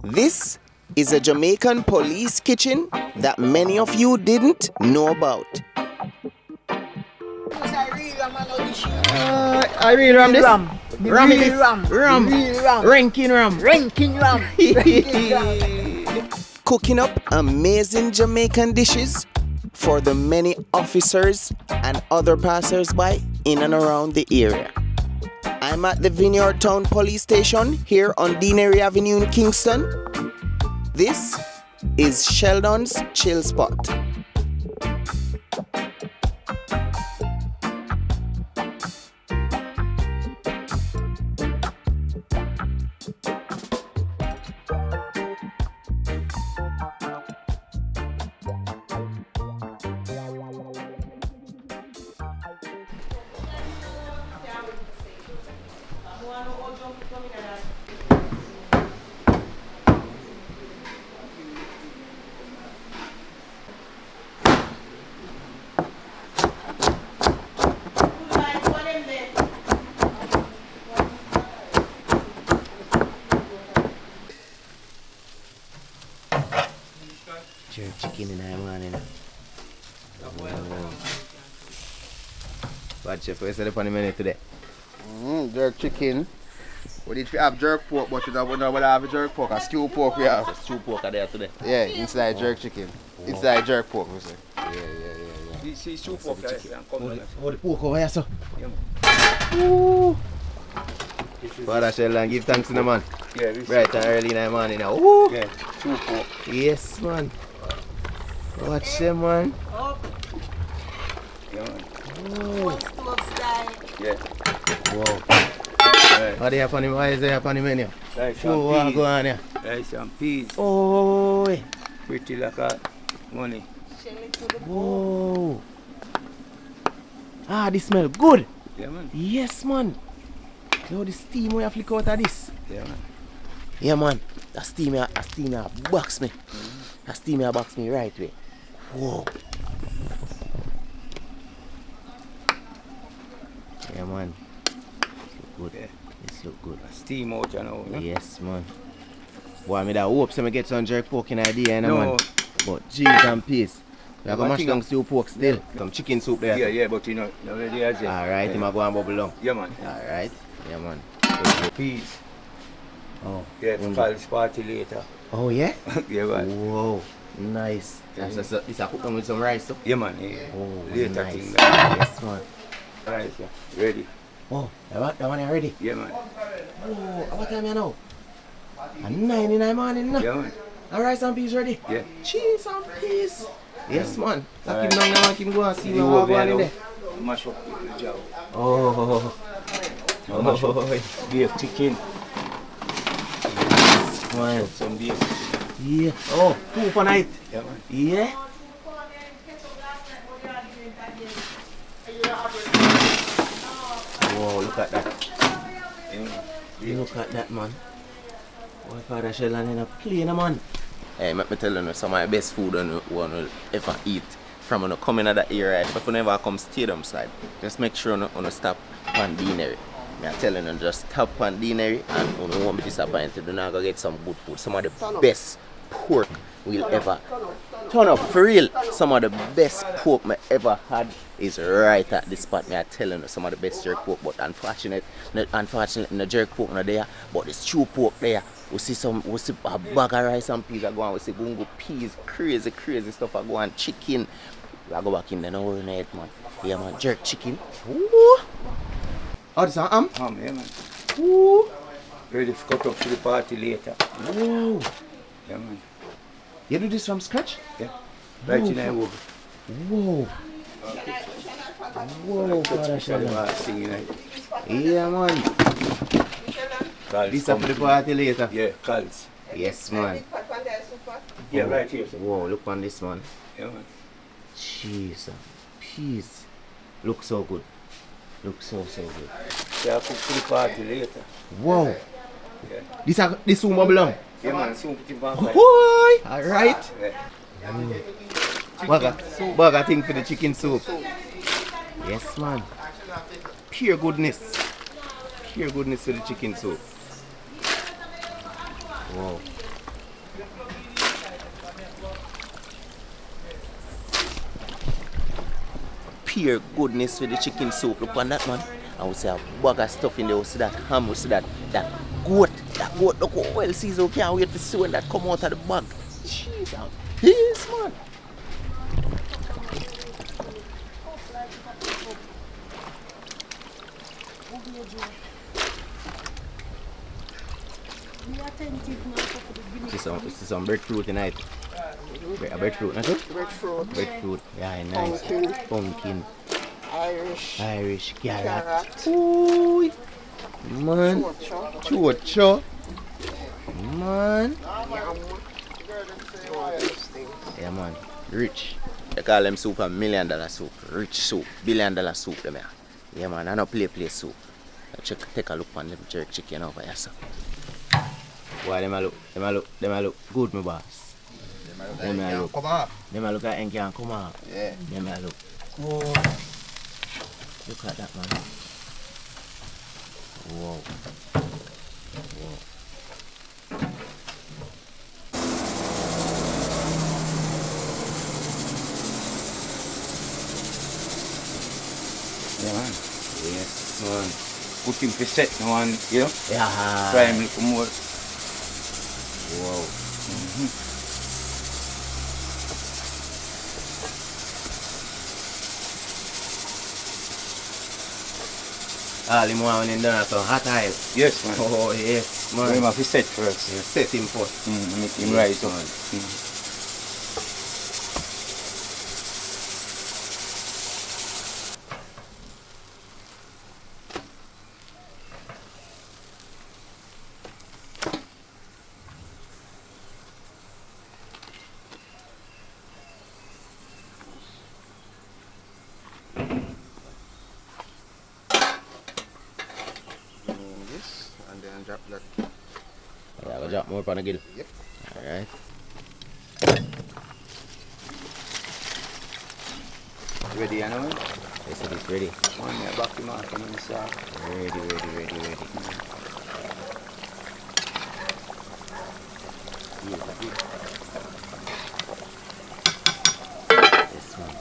This is a Jamaican police kitchen that many of you didn't know about. I really ram this. Ram. Ranking ram. Cooking up amazing Jamaican dishes for the many officers and other passers-by in and around the area. I'm at the Vineyard Town Police Station here on Deanery Avenue in Kingston. This is Sheldon's Chill Spot. Jerk chicken in the morning. What chef, what is it on the menu today? Jerk chicken. We did have jerk pork, but we don't have a jerk pork. A stew pork we have. Stew pork are there today. Yeah, inside jerk chicken. Inside jerk pork, we say. Yeah. See stew pork there. Oh, the pork over here, so. Ooh. Father Sheldon, give thanks to the man. Yeah, Bright and early in the morning now. Ooh. Yeah, stew pork. Yes, man. Watch them, man. Yeah, man. Oh. Yeah. Wow. Right. What is there upon the menu? Rice Oh, and what peas. go on here? Rice and peas. Oh. Pretty like a money. Whoa. Ah, this smell good. Yeah, man. Yes, man. Yo, the steam we have flick out of this. Yeah, man. Yeah, man. That steam here box me. That steam here box me right way. Whoa. Yeah, man. Look good. Yeah. This look good. Steam out, you know. No? Yes, man. Boy, me that hope so me get some jerk pork in idea, No. man. But cheese and peas. We have a One mash thing down stew pork still. Some chicken soup there. Yeah, but you know, ready as it. Alright, yeah. him a go and bubble down. Yeah, man. Alright. Yeah, man. Peas. Oh. Yeah, it's called party later. Oh, yeah? Yeah, man. Whoa. Nice. Yeah. This I cook them with some rice too. Yeah, man. Yeah. Oh, Later nice. thing. That. Yes, man. Rice, yeah. Ready. Oh, that one already? Yeah, man. Oh, what time you now? At 9 in the morning now. Yeah, man. And rice and peas ready? Yeah. Cheese and peas. Yes, man. Take him Alright. down there and keep going and see You what over going there in now. there. Mash up the job. Oh. Mash up. Oh. Beef chicken. Man. Some beef. Yeah. Oh, 2 per night. Yeah, man. Yeah. Whoa, look at that. Yeah, man. Look at that, man. Boy, Father Sheldon in a plane, man. Hey, let me tell you some of the best food you will ever eat from when you come in that area. If you never come stadium side, just make sure you stop on Deanery. I'm telling you, just stop on Deanery and you won't be disappointed. You're not going to get some good food. Some of the best pork we'll ever turn up for real. Some of the best pork I ever had is right at this spot. I'm telling you, some of the best jerk pork, but unfortunately the jerk pork not there, but the stew pork there. We see a bag of rice and peas are going. We see gungu peas, crazy stuff are going. Chicken, we go back in there, no worry, man. Yeah, man, jerk chicken. Ooh. Oh, this is ham? Ham, yeah, man. Ooh. Ready to cut up to the party later. Whoa. Yeah, man. You do this from scratch? Yeah. Right in the oven. Whoa. Whoa, Father Sheldon. Yeah, man. This up for the party later? Yeah, calls. Yes, man. Yeah, right here. Sir. Whoa, look on this, man. Yeah, man. Jeez, peas. Look so good. Look so good. Yeah, cook to the party later. Whoa. Yeah. This room belong. Yeah, man. Soon put it back. Right. Boy. Alright. Yeah. Burger thing for the chicken soup. Yes, man. Pure goodness. Pure goodness for the chicken soup. Wow. pure goodness with the chicken soup. Look on that, man. I would say a bag of stuff in there. We see that ham, we see that goat. That goat, look how well seasoned. Can't wait to see when that come out of the bag. Jeez, yes, man. This is some breadfruit tonight. Breadfruit, not it? Breadfruit. Breadfruit, yeah, nice. Pumpkin. Irish carrot. Ooh, man. Chocho. Man. Yeah, man. Rich. They call them soup $1 million soup. Rich soup. $1 billion soup. Them here. Yeah, man. I know play soup. Take a look on them jerk chicken over here, sir. Why them a look good, my boss. Them a look. Them a look like can come out. Yeah. Them a look. Oh. Look at that, man. Wow. Wow. Yeah, man. Yes, man. Good thing to set no one, you know? Yeah. Try and make more. Wow. All him want when him done some hot oil. Yes, man. Oh, yes, man. We have to set first. Yeah, set him first. Make him right up. And then drop that. Yeah, I'll drop more upon the grill. Yep. Alright. Ready, you know? Yes, it is ready. One minute back him off and start. Ready. This one.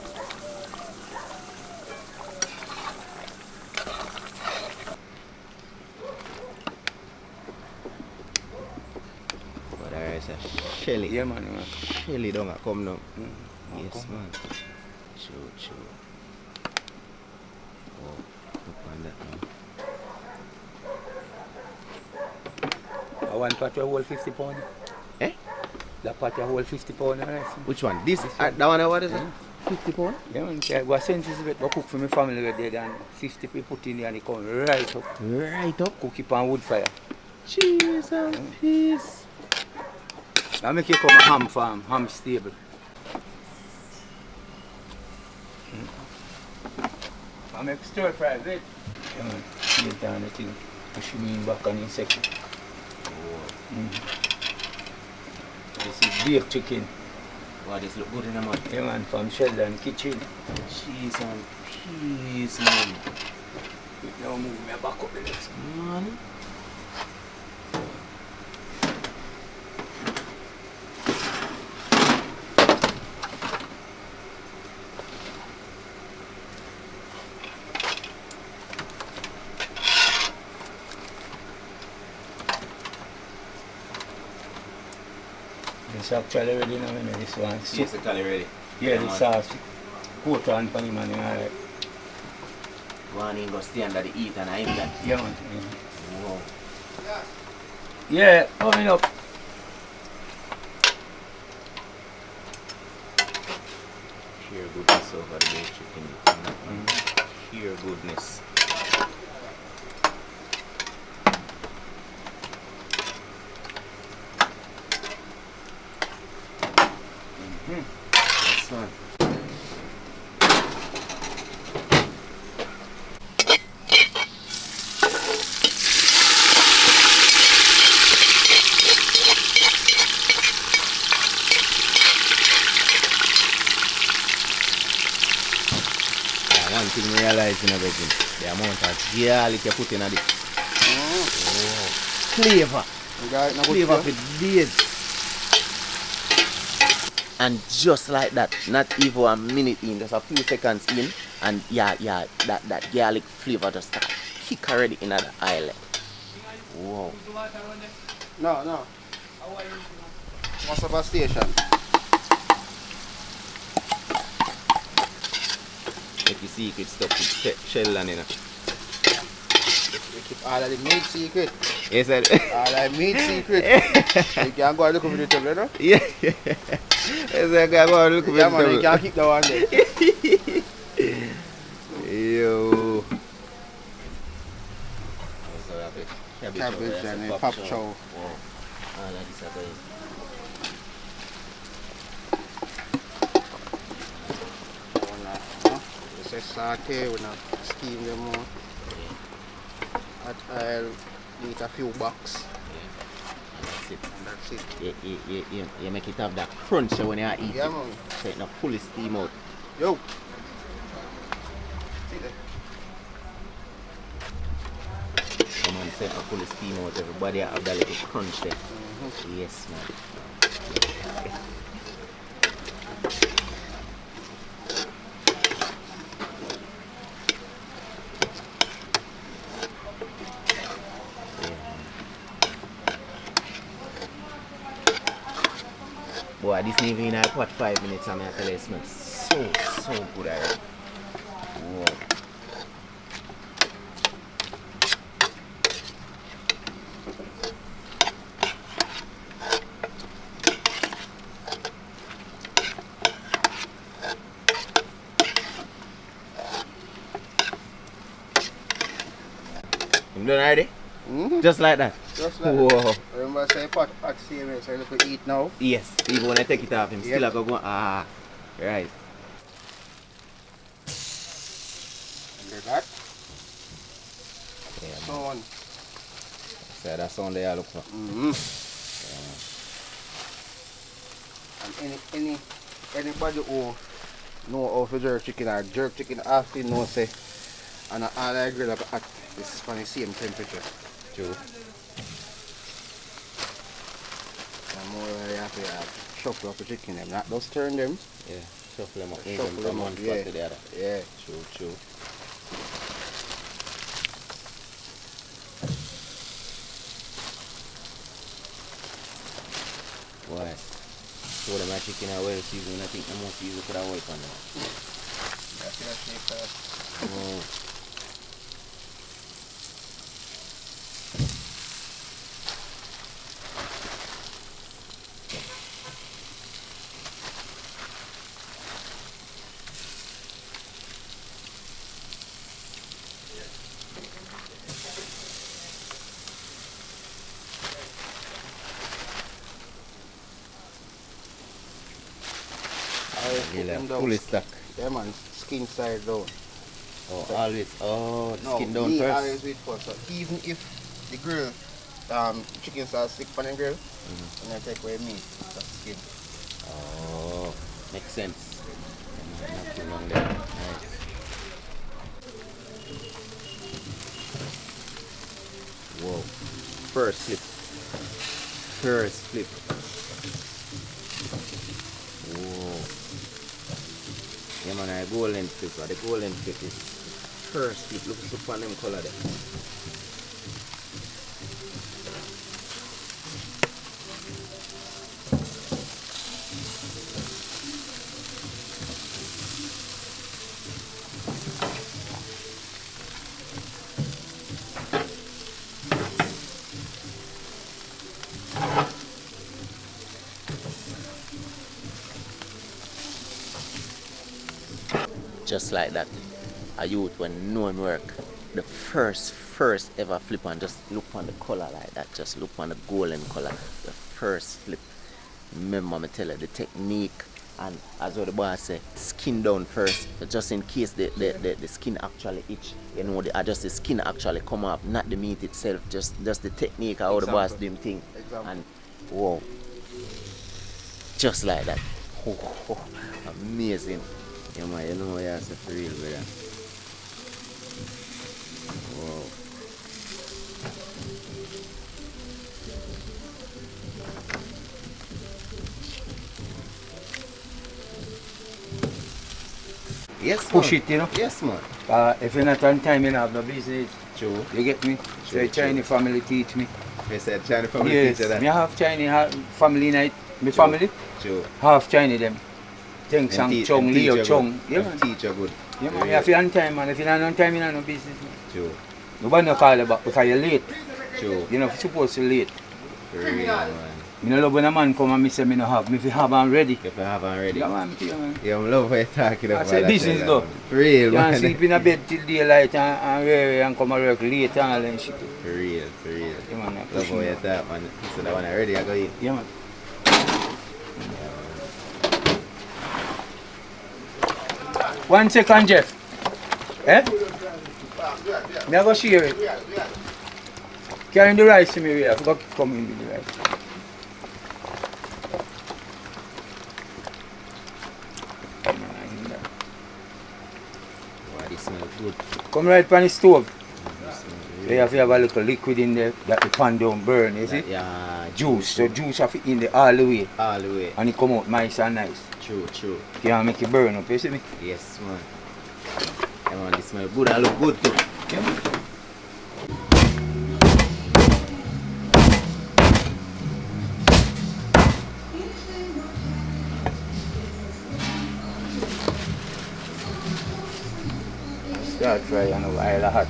But there is a shelly. Yeah, man. Shelly don't come now. Yes, come. man. True. Oh, look on that now. I want pot to hold 50 pounds. Eh? That pot to hold 50 pounds. Which one? This? That one, what is it? 50 pounds? Yeah, man. What sense is it? What cook for my family right there and 50 people put in there and it come right up. Right up. Cook it on wood fire. Cheese and peace. I make you come a ham farm, ham stable. I make stir fry veg. Yeah, man. Get down the thing. Push me in back on in second. This is baked chicken. Wow, this look good in the mouth. Yeah, man, from Sheldon kitchen. Cheese and peas, man. Now move me back up the left. Man. It's actually ready now, man. This one. Yes, it's actually ready. Yeah, the man. sauce. Coat on pan him and alright. One in go stay under the heat and I eat that. Yeah, man. Wow. Yeah, coming up. Pure goodness over the baked chicken. Pure goodness. This one. One thing we realize in a virgin, the amount of garlic you put in it. Flavor. Flavor for days. And just like that, not even a minute in, just a few seconds in, And yeah, that garlic flavor just start kick already in the island. Wow. No. What's up a station? If you secret stuff with Sheldon, you know. We keep all of the meat secret. Yes, sir. All of the meat secret. You can't go and look over the table, you know? Yeah. Yes, sir. Go and look Yeah, man, you can't keep that one there. Yo. Cabbage and a pop chow. Wow. All of this are going. Just saute, we not steam them more. I'll eat a few bucks. Yeah. And that's it. And that's it. You make it have that crunch when you eat Yeah, it. man. So it's not fully steam out. Yo. See there. Come on, set not fully steam out. Everybody have that little crunch there. Yes, man. Boy, this even in what 5 minutes and I tell you it smells so good already. Wow. You done already? Just like that? Just like whoa. that. Remember I say pot hot same so you could eat now? Yes, even when I take it off, him still Yep. have to go, right. Under that. Yeah, So man. on. So that's on there I look for. And anybody who know how to jerk chicken or jerk chicken often know say and all I grill up at this for the same temperature. True. And more you have to shuffle up the chicken them, not just turn them. Yeah, shuffle them up. Shuffle Even them from up, one yeah. spot to the other. Yeah. True. Why? So the my chicken are well seasoned. I think the most easy put a wipe on them. That's your shape first. Oh. Fully stuck. Yeah man, skin side down. Oh, always. Oh, No, skin down me first. always wait first. So even if the grill, chicken start stick on the grill, and I take away meat, that's skin. Oh, makes sense. Not too long there. Nice. Whoa. First flip. Whoa. Yeah man, I golden flip. The golden flip is first flip. Look on them color there. Just like that, a youth when no one work, the first ever flip and just look on the color like that, just look on the golden color, the first flip. Remember me tell you the technique, and as what the boss say, skin down first, just in case the skin actually itch, you know, just the skin actually come up, not the meat itself, just the technique how the boss do him thing. Example. And wow, just like that. Oh, amazing. Yeah man, you know what you say for real, brother. Wow. Yes, push man. it, you know. Yes, man. If you're not on time, you don't have no business. True. You get me? So the Chinese family teach me. They said Chinese family Yes, teacher that. me have Chinese family night. My family, True. half Chinese them. Teng Them Sang te- Chong, them Leo teacher Chong. good. Yeah, Them man. teacher good. Yeah, man. You have to be on time, man. If you're not on time, you don't have no business, man. True. Nobody no call you back because you're late. True. You're not supposed to late. For real, man. Me no love when a man come and me say me no have. Me if you have and ready. If I haven't already. Yeah, man, me tell you, man. Yeah, I love how you're talking about say that. business Sheldon, though. man. For real, You man. can sleep in a bed till daylight and wear and come and work late and all that shit. For real, for real. Yeah, man. I Love push how me. you're talking, man. So that when I'm ready, I go eat. Yeah, man. One second, Jeff. Eh? Me I go share it. Carrying the rice to me here. I forgot to come in with the rice. Wow, this smells good. Come right on the stove. This smells You really have to have a little liquid in there that the pan don't burn, you see? Yeah, Juice. So juice have it in there all the way. all the way. And it come out nice and nice. True, true. You can't make it burn up, you see me? Yes, man. Yeah, man, this smells good and look good too. Yeah, man. Start fry on the oil hot,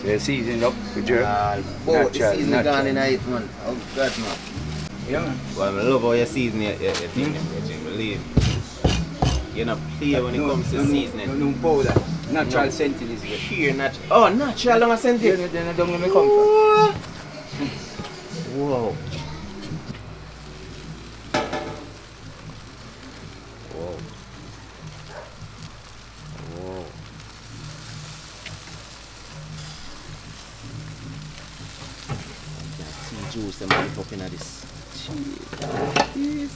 So you season up for jerk. Oh, the Natural, season natural. gone in it, man. Oh, God, man. Yeah, man. Well, I love how you season your thing, you believe. You're not clear when it comes to seasoning. No powder. Natural scent it is. Sheer natural. Oh, natural long scent it. Then I don't let me come from. Whoa. Whoa. Whoa. That tea juice, them might up in this. Jeez.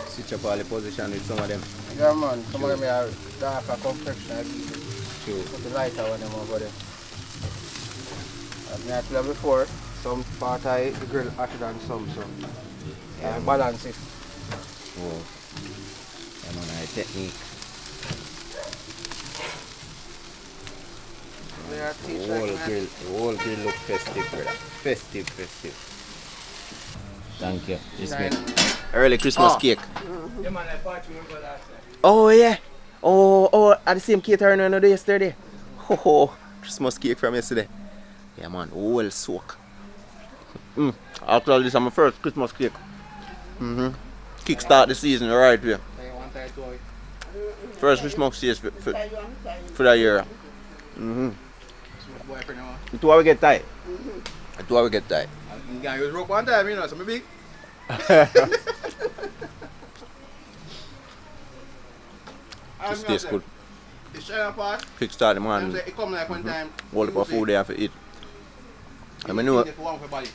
Switch up all the position with some of them. Yeah, man. Some of them are darker complexion. I keep it. True. Put the lighter one them over there. I've not played before. Some part of the grill hotter than some, so Yeah, man. balance it. Whoa. Yeah, man, I technique. They are The teach whole like that. grill, the whole grill look festive, brother. Festive, festive. Thank you. Respect. Early Christmas cake. Yeah, man, I bought you over last night. Oh yeah. Oh, at the same catering I know yesterday. Oh, Christmas cake from yesterday. Yeah, man, whole soak. After this, is my first Christmas cake. Kickstart the season right here. First Christmas cake for that year. It's why we get tight. It's why we get tight. You can use rope one time, you know, so maybe. This tastes good. It's shiny part. Kickstart the man. It come like one time. All the food they have to eat. I know If you want for body.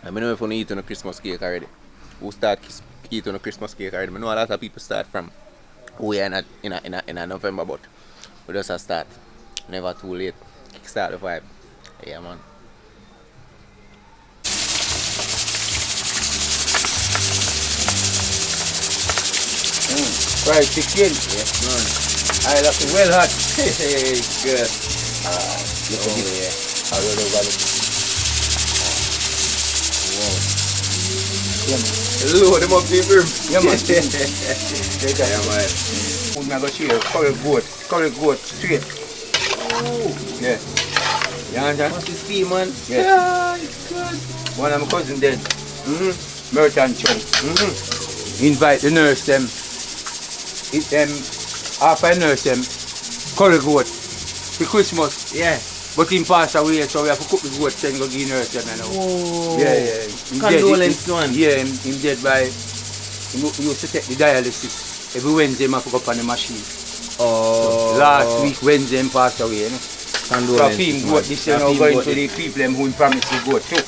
if you eat on a Christmas cake already. Who start eat on a Christmas cake already? I know a lot of people start from we are not in a November, but we just a start. Never too late. Kickstart the vibe. Yeah, man. Fried chicken. Yes, man. I like it well hot. Hey, good. Look at this. Yeah. I roll over it. Wow. Yeah, man. Load them up deep room. Yeah, man. Take that. Yeah, man. Food me I go share. Curry goat straight. Yeah. You understand? What's the steam, man? Yeah. It's good. One of my cousin dead. Merchant Chung. Invite the nurse them. It them after I nurse them curry goat for Christmas. Yeah. But him passed away, so we have to cook the goat, send go give nurse them, you know. Whoa. Yeah. Condolence to him. Yeah, him dead by, he used to take the dialysis. Every Wednesday, him have to go up on the machine. Oh. So last week, Wednesday, him passed away, you know. Condolence. So him goat, this year now going to the people them who promised the goat too.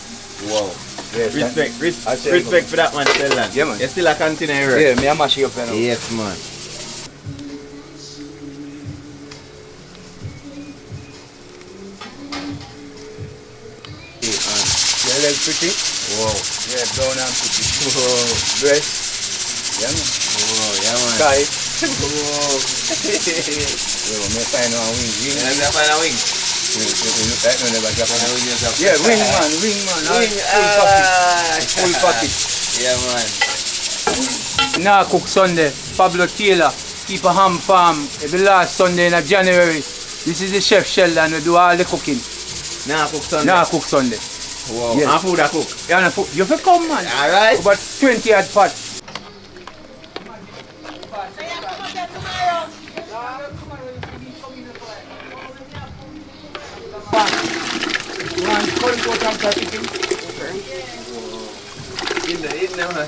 Wow. Yes, Respect for that man, Sheldon. Yeah, man. You still a continue. Yeah, me a mash it up, you know. Yes, man. Your leg pretty? Wow. Yeah, brown and pretty. Whoa. Breast? Yeah, man. Whoa, yeah, man. Sky? Whoa. Yo, me find one wing. You never find a wing? Yeah, wing man. Wing. Full pocket. Yeah, man. Now cook Sunday. Pablo Taylor. Keep a ham farm every last Sunday in January. This is the Chelf Sheldon. We do all the cooking. Now cook Sunday. Now cook Sunday. Wow. Yes. And food I cook. Yeah, and food. You have to come, man. Alright. About 20 odd pots. In there, man.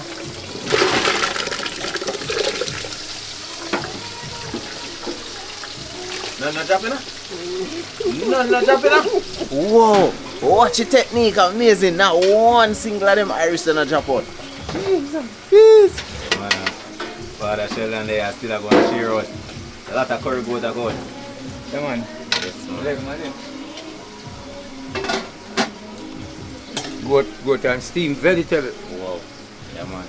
No dropping up? No dropping up? Whoa! Watch your technique, amazing. Not one single of them Irish that not drop out. Jeez. Man, Father Sheldon there still going to share out. A lot of curry goat are going. Come on. Yes, man. Leg, man. Goat and steamed vegetable. Wow. Yeah, man.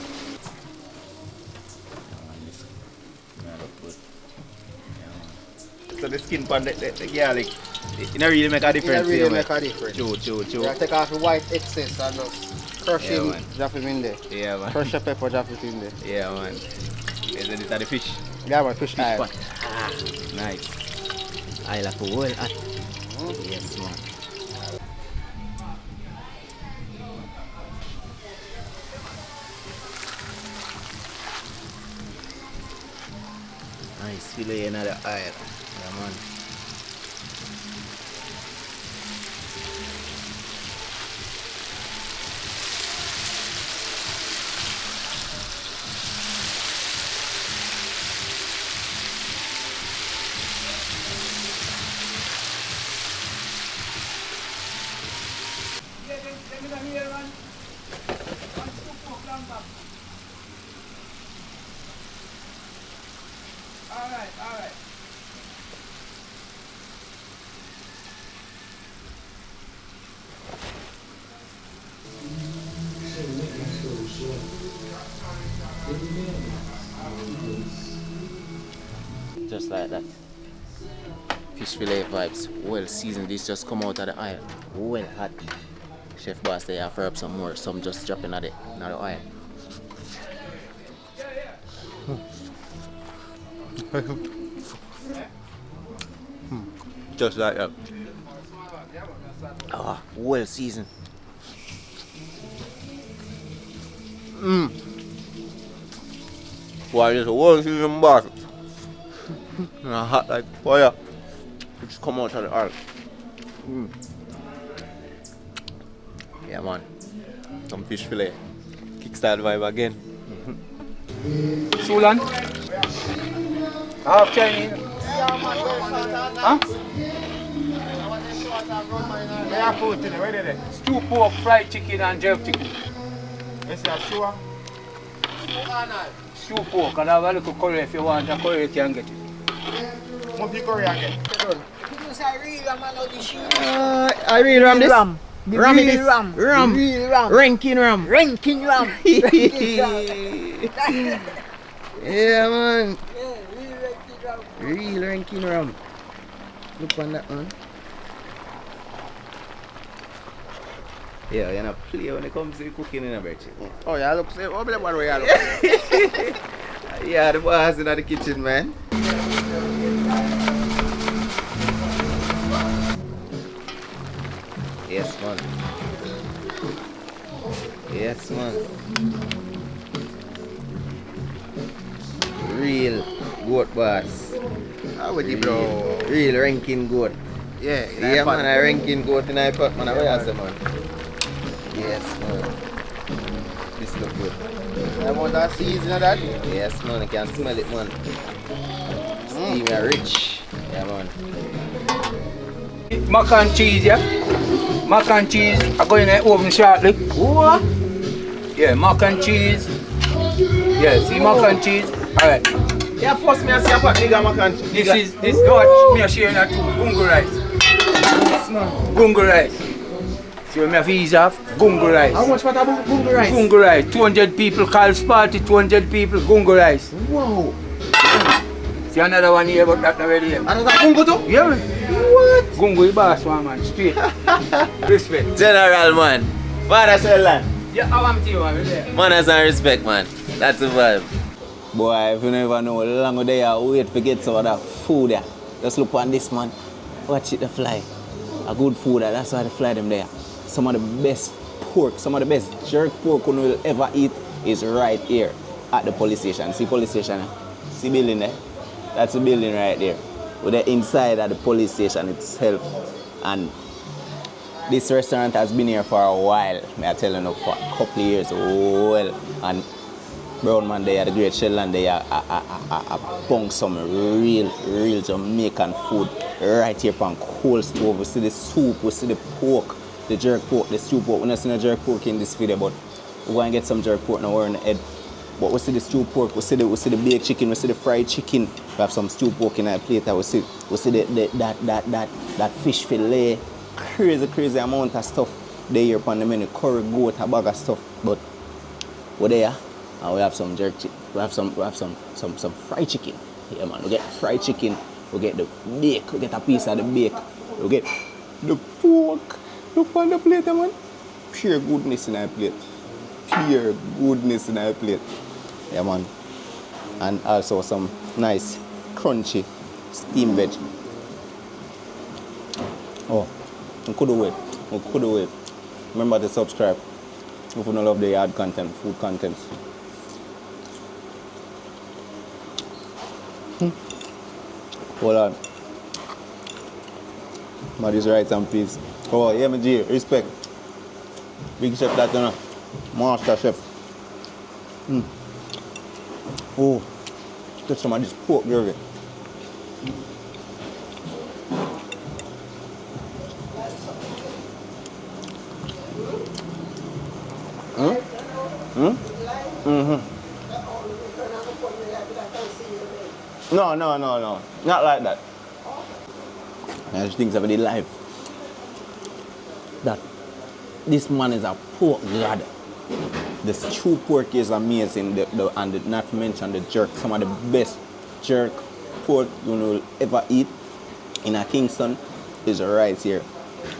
So the skin pan, the garlic, it don't really make a difference. It really make a difference. True. You take off the white excess and just crush him, man. drop him in there. Yeah, man. Crush the pepper, drop it in there. Yeah, man. Is it the fish? Yeah, man, fish eye. Pot. Ah, nice. I like a well hot. Yes, man. Nice fillet in the oil. Yeah, man. Alright. Just like that. Fish fillet vibes. Well seasoned. This just come out of the oil. Well hot. Chef boss they offer up some more. Some just dropping at the oil. Just like that. Ah, well seasoned. Why this a well seasoned boss? Hot like fire. It just come out of the oil. Yeah, man. Some fish fillet. Kickstart vibe again. Sulan? Half Chinese. Huh? Stew pork, fried chicken and jerk chicken. Stew pork, and I have a little curry if you want a curry you can get it. I really ram this? Ram. Ram it is. Ram. Ram. Real ram. Ranking ram. Ranking ram. Yeah, man. Yeah, real ranking ram. Real ranking ram. Look on that one. Yeah, you're not play when it comes to cooking in a birthday. Oh, yeah, look, say, what about the way I look? Yeah, the boss in the kitchen, man. Yes, man. Yes, man. Real goat boss. How would you, bro? Real ranking goat. Yeah, Yeah, man, I ranking goat in iPod, man. I wear them, man. Yes, man. This look good. I want that season of that. Yes, man. I can smell it, man. Steamy and rich. Yeah, man. Mac and cheese, yeah? Mac and cheese. I go in the oven shortly. What? Yeah, mac and cheese. Yeah, see mac and cheese. Alright. Yeah, first me I see a pot nigga mac and cheese. This what me a sharing that too. Gungu rice. Yes, man. Gungu rice. See what me have ease off? Gungu rice. How much for that gungu rice? Gungu rice. 200 people, Chelf party, 200 people, gungu rice. Wow. See another one here about that already. Another gungu too? Yeah, man. What? Gungu is boss one, man. Straight. Respect. General, man. Father Sheldon. Yeah, I want to you, man. Yeah. Manners and respect, man. That's the vibe. Boy, if you never know how long they are wait to get some of that food there. Just look on this, man. Watch it, the fly. A good food there, that's why they fly them there. Some of the best pork, some of the best jerk pork you will ever eat is right here at the police station. See police station? See building there? That's the building right there. We're the inside of the police station itself. And this restaurant has been here for a while. I tell you, for a couple of years. Well, and Brown man there, the great Sheldon there, bunk some real Jamaican food right here on cold stove. We see the soup, we see the pork, the jerk pork, the stew pork. We don't see no jerk pork in this video, but we're going to get some jerk pork now we're on the head. But we see the stew pork, we see the baked chicken, we see the fried chicken. We have some stew pork in our plate. We see that fish fillet. Crazy amount of stuff there here on the menu. Curry goat, a bag of stuff. But we're there. And we have some jerk chicken. We have some fried chicken. Yeah, man. We get fried chicken. We get the bake. We get a piece of the bake. We get the pork. Look on the plate, man. Pure goodness in our plate. Pure goodness in our plate. Yeah, man. And also some nice crunchy steamed veg. Oh, we could wait. Remember to subscribe if you don't love the yard content, food content. Hold on. Maddie's rights and peace. Oh, yeah, my G, respect. Big chef that, you know. Master chef. Oh, touch some of this pork gravy. No. Not like that. I just think somebody live. That this man is a pork god. The stew pork is amazing. And not to mention the jerk. Some of the best jerk pork you will ever eat in a Kingston is right here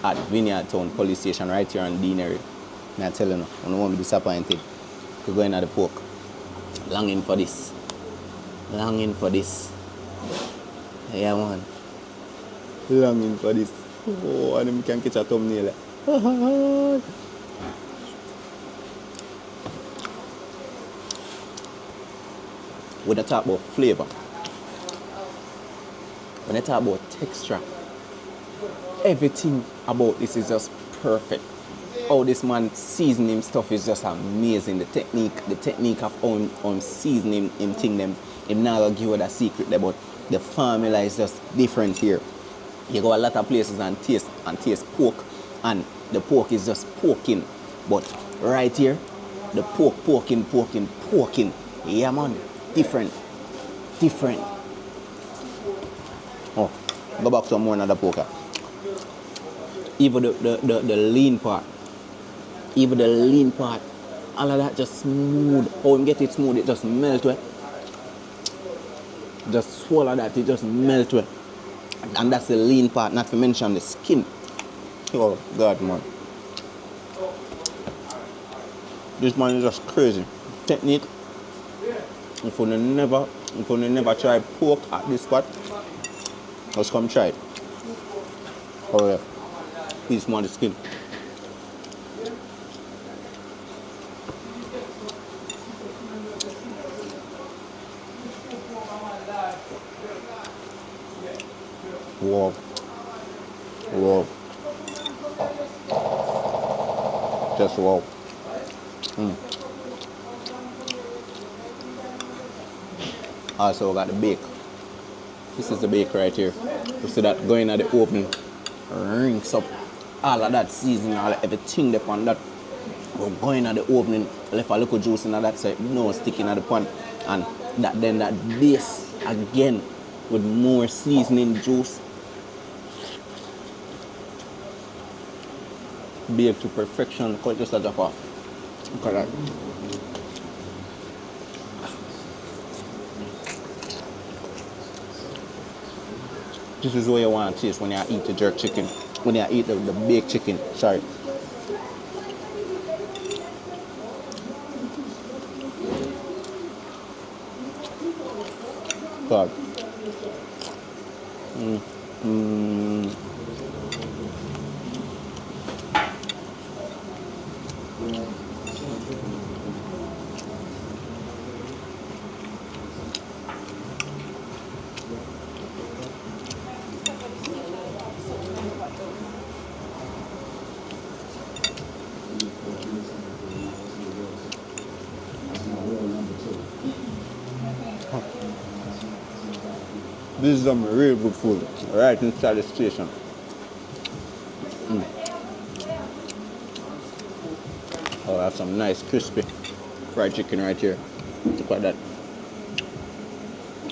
at Vineyard Town Police Station, right here on Deanery. I tell you, I don't want to be disappointed. We're going at the pork. Longing for this. Yeah, man. Longing for this. Oh, and then we can catch a thumbnail. When I talk about flavor, when I talk about texture, everything about this is just perfect. Oh, this man seasoning stuff is just amazing. The technique of on seasoning him thing them. Him not gonna give you the secret there, but the formula is just different here. You go a lot of places and taste pork, and the pork is just porking. But right here, the pork porking. Yeah, man, different. Oh, go back some more another pork. Even the lean part. All of that just smooth. Oh, you get it smooth, it just melt away. Just swallow that, it just melt away. And that's the lean part, not to mention the skin. Oh God, man. This man is just crazy. Technique. If you never try pork at this spot, just come try it. Oh yeah. Please smell the skin. Wow. Wow. Just wow. Also, we got the bake. This is the bake right here. You see that going at the opening, rinse up all of that seasoning, all everything there on that. We're going at the opening, left a little juice in that side, no sticking at the pan, and that base again with more seasoning juice. Baked to perfection. Look at just a drop off. Look at that. This is what you want to taste when you eat the jerk chicken. When you eat the baked chicken. Sorry. God. This is some real good food, right inside the station. Oh, I have some nice crispy fried chicken right here. Look at that.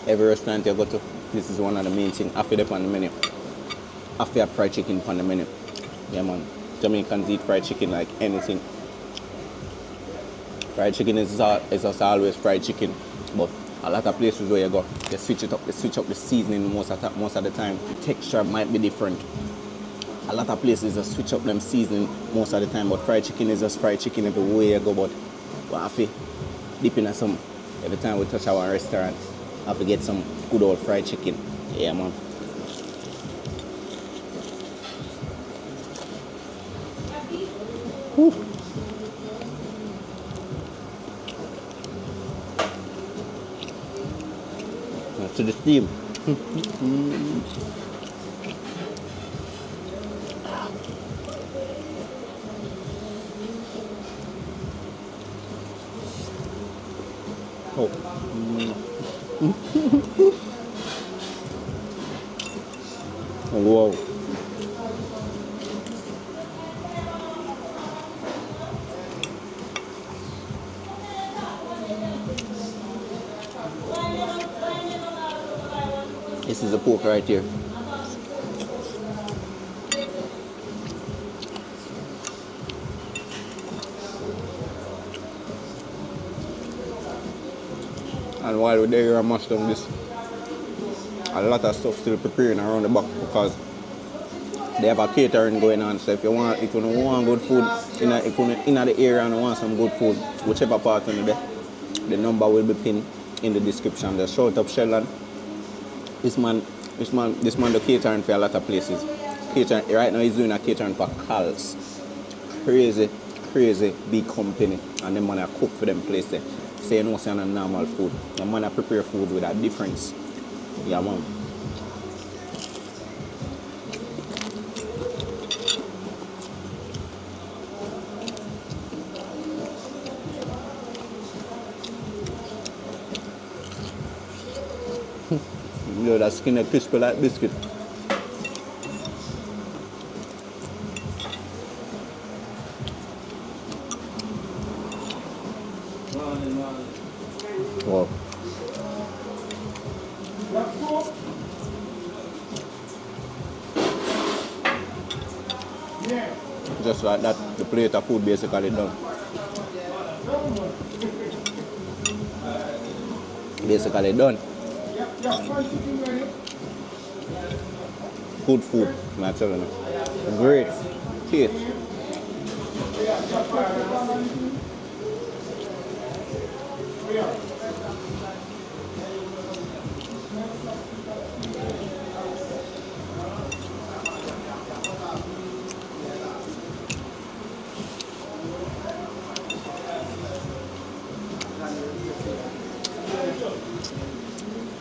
Every restaurant you go to, this is one of the main things. After they on the menu. After you fried chicken on the menu. Yeah man, Jamaicans eat fried chicken like anything. Fried chicken is just always fried chicken, but a lot of places where you go, they switch it up, they switch up the seasoning most of the time. The texture might be different. A lot of places just switch up them seasoning most of the time, but fried chicken is just fried chicken everywhere you go. But we have to dip in some. Every time we touch our restaurant, I have to get some good old fried chicken. Yeah man. Whew. To the steam. Oh. Wow. This is the pork right here. And while we're there, I must have this. A lot of stuff still preparing around the back because they have a catering going on. So if you want good food, if you're in the area and you want some good food, whichever part of the number will be pinned in the description. Just shout up Sheldon. This man do catering for a lot of places. Catering, right now he's doing a catering for Cal's. Crazy big company. And them man cook for them places. So you know it's not normal food. The man prepare food with a difference. Yeah man. You know that skin is crispy like biscuit. Wow. Just like that, the plate of food basically done. Basically done. Good food, I'm telling you. Great taste.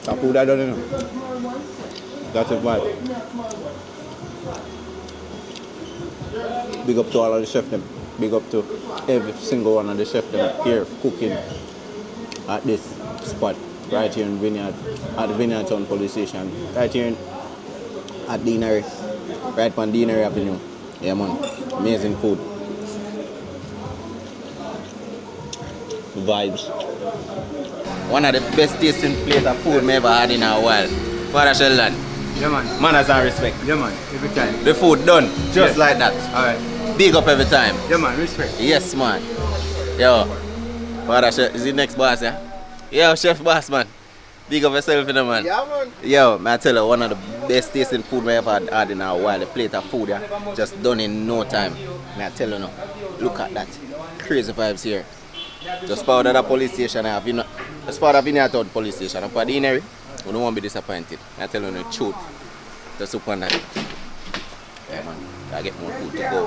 That food I don't know. That's it, right. big up to all of the chefs them. Big up to every single one of the chefs them here cooking at this spot right here in Vineyard, at the Vineyard Town Police Station, right here at Deanery, right on Deanery Avenue. Yeah man, amazing food. Vibes. One of the best tasting plate of food me ever had in a while. Father Sheldon. Yeah, man. Manners and respect. Yeah, man. Every time. The food done, just like that. Alright. Big up every time. Yeah, man. Respect. Yes, man. Yo, Father Chef, is the next boss, yeah? Yo, Chef Boss, man. Big up yourself, you know, man. Yeah, man. Yo, man, I tell you, one of the best tasting food we ever had in a while. The plate of food, yeah, just done in no time. Man, I tell you, no, look at that. Crazy vibes here. Just for the police station, I have, you know, as far as Vineyard Town Police Station, up at Deanery, you don't want to be disappointed. I tell you the truth. Just up on that. Yeah, man, I get more food to go.